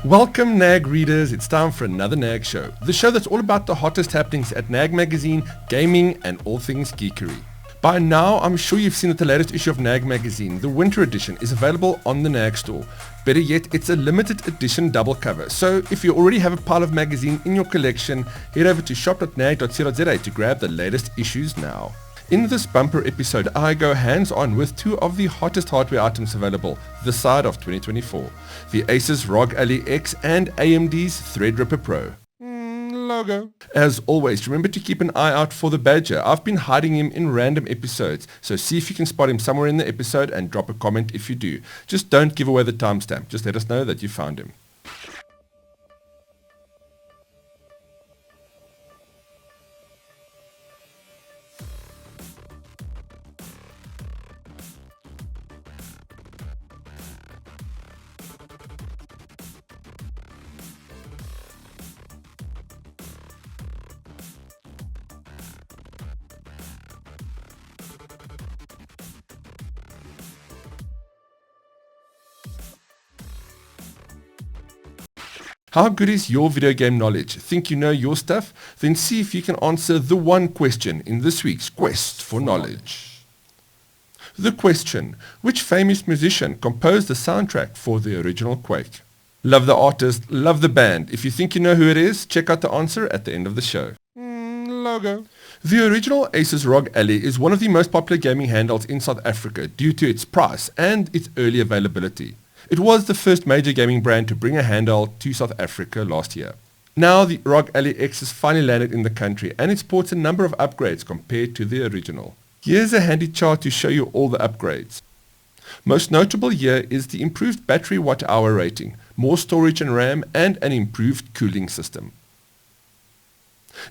Welcome NAG readers, it's time for another NAG show. The show that's all about the hottest happenings at NAG magazine, gaming and all things geekery. By now, I'm sure you've seen that the latest issue of NAG magazine, the winter edition, is available on the NAG store. Better yet, it's a limited edition double cover. So if you already have a pile of magazine in your collection, head over to shop.nag.co.za to grab the latest issues now. In this bumper episode, I go hands-on with two of the hottest hardware items available this side of 2024. The Asus Rog Ally X and AMD's Threadripper Pro. Logo. As always, remember to keep an eye out for the badger. I've been hiding him in random episodes, so see if you can spot him somewhere in the episode and drop a comment if you do. Just don't give away the timestamp, just let us know that you found him. How good is your video game knowledge? Think you know your stuff? Then see if you can answer the one question in this week's Quest for Knowledge. The question: which famous musician composed the soundtrack for the original Quake? Love the artist, love the band. If you think you know who it is, check out the answer at the end of the show. Logo. The original Asus Rog Allly is one of the most popular gaming handhelds in South Africa due to its price and its early availability. It was the first major gaming brand to bring a handheld to South Africa last year. Now the Rog Ally X has finally landed in the country and it sports a number of upgrades compared to the original. Here's a handy chart to show you all the upgrades. Most notable here is the improved battery watt-hour rating, more storage and RAM, and an improved cooling system.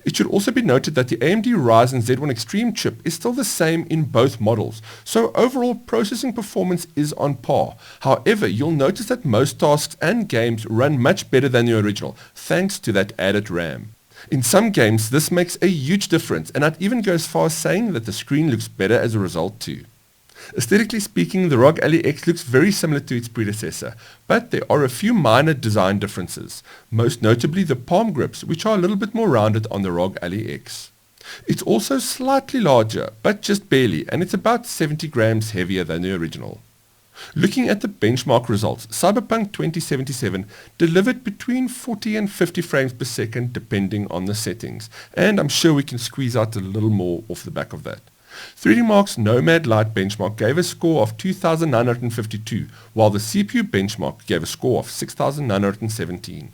It should also be noted that the AMD Ryzen Z1 Extreme chip is still the same in both models, so overall processing performance is on par. However, you'll notice that most tasks and games run much better than the original, thanks to that added RAM. In some games, this makes a huge difference, and I'd even go as far as saying that the screen looks better as a result too. Aesthetically speaking, the Rog Ally X looks very similar to its predecessor, but there are a few minor design differences, most notably the palm grips, which are a little bit more rounded on the Rog Ally X. It's also slightly larger, but just barely, and it's about 70 grams heavier than the original. Looking at the benchmark results, Cyberpunk 2077 delivered between 40 and 50 frames per second depending on the settings, and I'm sure we can squeeze out a little more off the back of that. 3D Mark's Nomad Lite benchmark gave a score of 2,952, while the CPU benchmark gave a score of 6,917.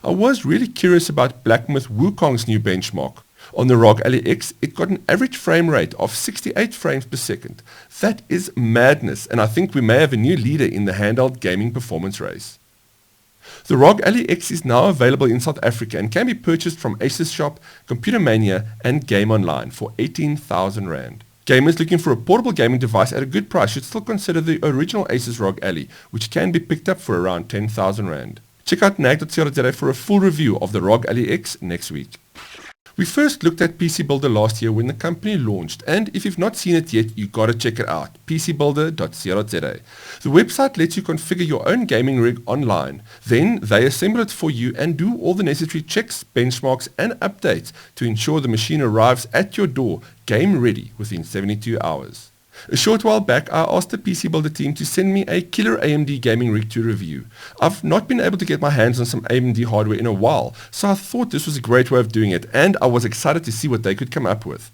I was really curious about Blacksmith Wukong's new benchmark. On the Rog Ally X, it got an average frame rate of 68 frames per second. That is madness, and I think we may have a new leader in the handheld gaming performance race. The Rog Ally X is now available in South Africa and can be purchased from Asus Shop, Computer Mania and Game Online for 18,000 Rand. Gamers looking for a portable gaming device at a good price should still consider the original Asus Rog Ally, which can be picked up for around 10,000 Rand. Check out nag.co.za for a full review of the Rog Ally X next week. We first looked at PCBuilder last year when the company launched, and if you've not seen it yet, you gotta check it out, PCbuilder.co.za. The website lets you configure your own gaming rig online. Then they assemble it for you and do all the necessary checks, benchmarks and updates to ensure the machine arrives at your door game ready within 72 hours. A short while back, I asked the PCBuilder team to send me a killer AMD gaming rig to review. I've not been able to get my hands on some AMD hardware in a while, so I thought this was a great way of doing it, and I was excited to see what they could come up with.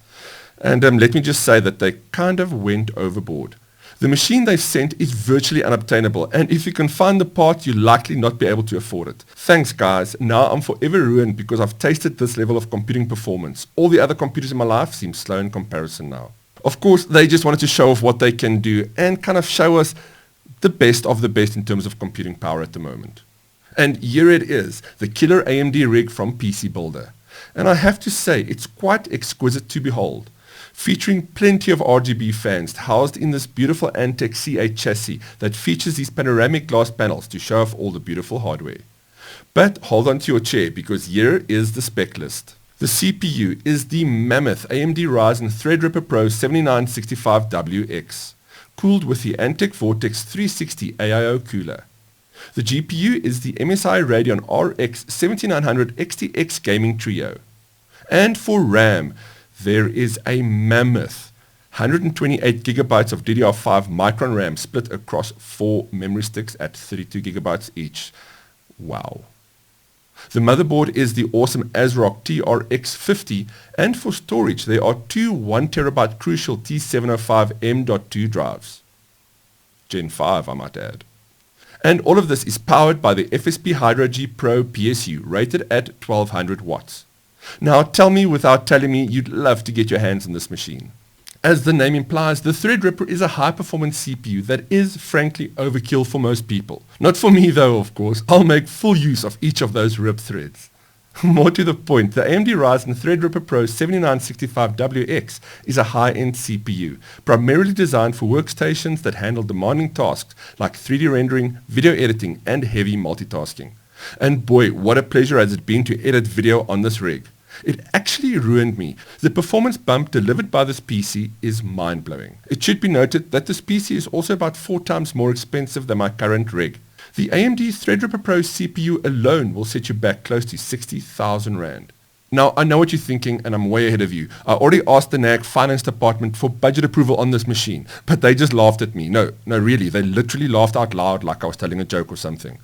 And let me just say that they kind of went overboard. The machine they sent is virtually unobtainable, and if you can find the part, you'll likely not be able to afford it. Thanks guys, now I'm forever ruined because I've tasted this level of computing performance. All the other computers in my life seem slow in comparison now. Of course, they just wanted to show off what they can do and kind of show us the best of the best in terms of computing power at the moment. And here it is, the killer AMD rig from PCBuilder. And I have to say, it's quite exquisite to behold. Featuring plenty of RGB fans housed in this beautiful Antec C8 chassis that features these panoramic glass panels to show off all the beautiful hardware. But hold on to your chair because here is the spec list. The CPU is the mammoth AMD Ryzen Threadripper Pro 7965WX, cooled with the Antec Vortex 360 AIO cooler. The GPU is the MSI Radeon RX 7900 XTX Gaming Trio. And for RAM, there is a mammoth 128 gigabytes of DDR5 Micron RAM split across 4 memory sticks at 32 gigabytes each. Wow. The motherboard is the awesome ASRock TRX50, and for storage there are two 1TB Crucial T705 M.2 drives. Gen 5, I might add. And all of this is powered by the FSP Hydro G Pro PSU, rated at 1200 watts. Now tell me without telling me you'd love to get your hands on this machine. As the name implies, the Threadripper is a high-performance CPU that is, frankly, overkill for most people. Not for me though, of course. I'll make full use of each of those ripped threads. More to the point, the AMD Ryzen Threadripper Pro 7965WX is a high-end CPU, primarily designed for workstations that handle demanding tasks like 3D rendering, video editing, and heavy multitasking. And boy, what a pleasure has it been to edit video on this rig. It actually ruined me. The performance bump delivered by this PC is mind-blowing. It should be noted that this PC is also about 4 times more expensive than my current rig. The AMD Threadripper Pro CPU alone will set you back close to 60,000 Rand. Now, I know what you're thinking, and I'm way ahead of you. I already asked the NAG finance department for budget approval on this machine, but they just laughed at me. No, really, they literally laughed out loud like I was telling a joke or something.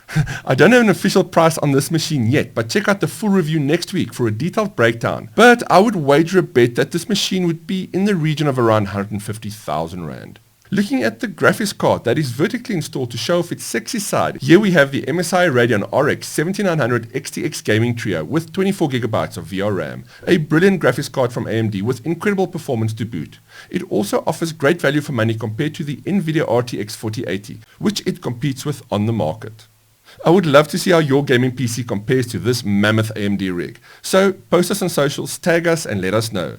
I don't have an official price on this machine yet, but check out the full review next week for a detailed breakdown. But I would wager a bet that this machine would be in the region of around 150,000 Rand. Looking at the graphics card that is vertically installed to show off its sexy side, here we have the MSI Radeon RX 7900 XTX Gaming Trio with 24GB of VR RAM, a brilliant graphics card from AMD with incredible performance to boot. It also offers great value for money compared to the NVIDIA RTX 4080, which it competes with on the market. I would love to see how your gaming PC compares to this mammoth AMD rig, so post us on socials, tag us and let us know.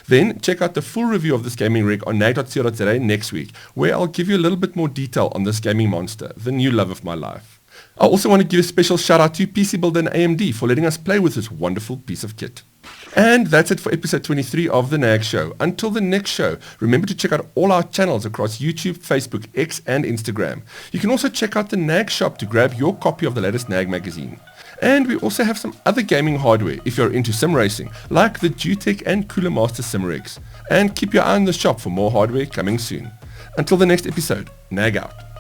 Then check out the full review of this gaming rig on nag.co.za next week, where I'll give you a little bit more detail on this gaming monster, the new love of my life. I also want to give a special shout out to PCBuilder and AMD for letting us play with this wonderful piece of kit. And that's it for episode 23 of The NAG Show. Until the next show, remember to check out all our channels across YouTube, Facebook, X and Instagram. You can also check out the NAG shop to grab your copy of the latest NAG magazine. And we also have some other gaming hardware if you're into sim racing, like the Jutech and Cooler Master sim rigs. And keep your eye on the shop for more hardware coming soon. Until the next episode, NAG out.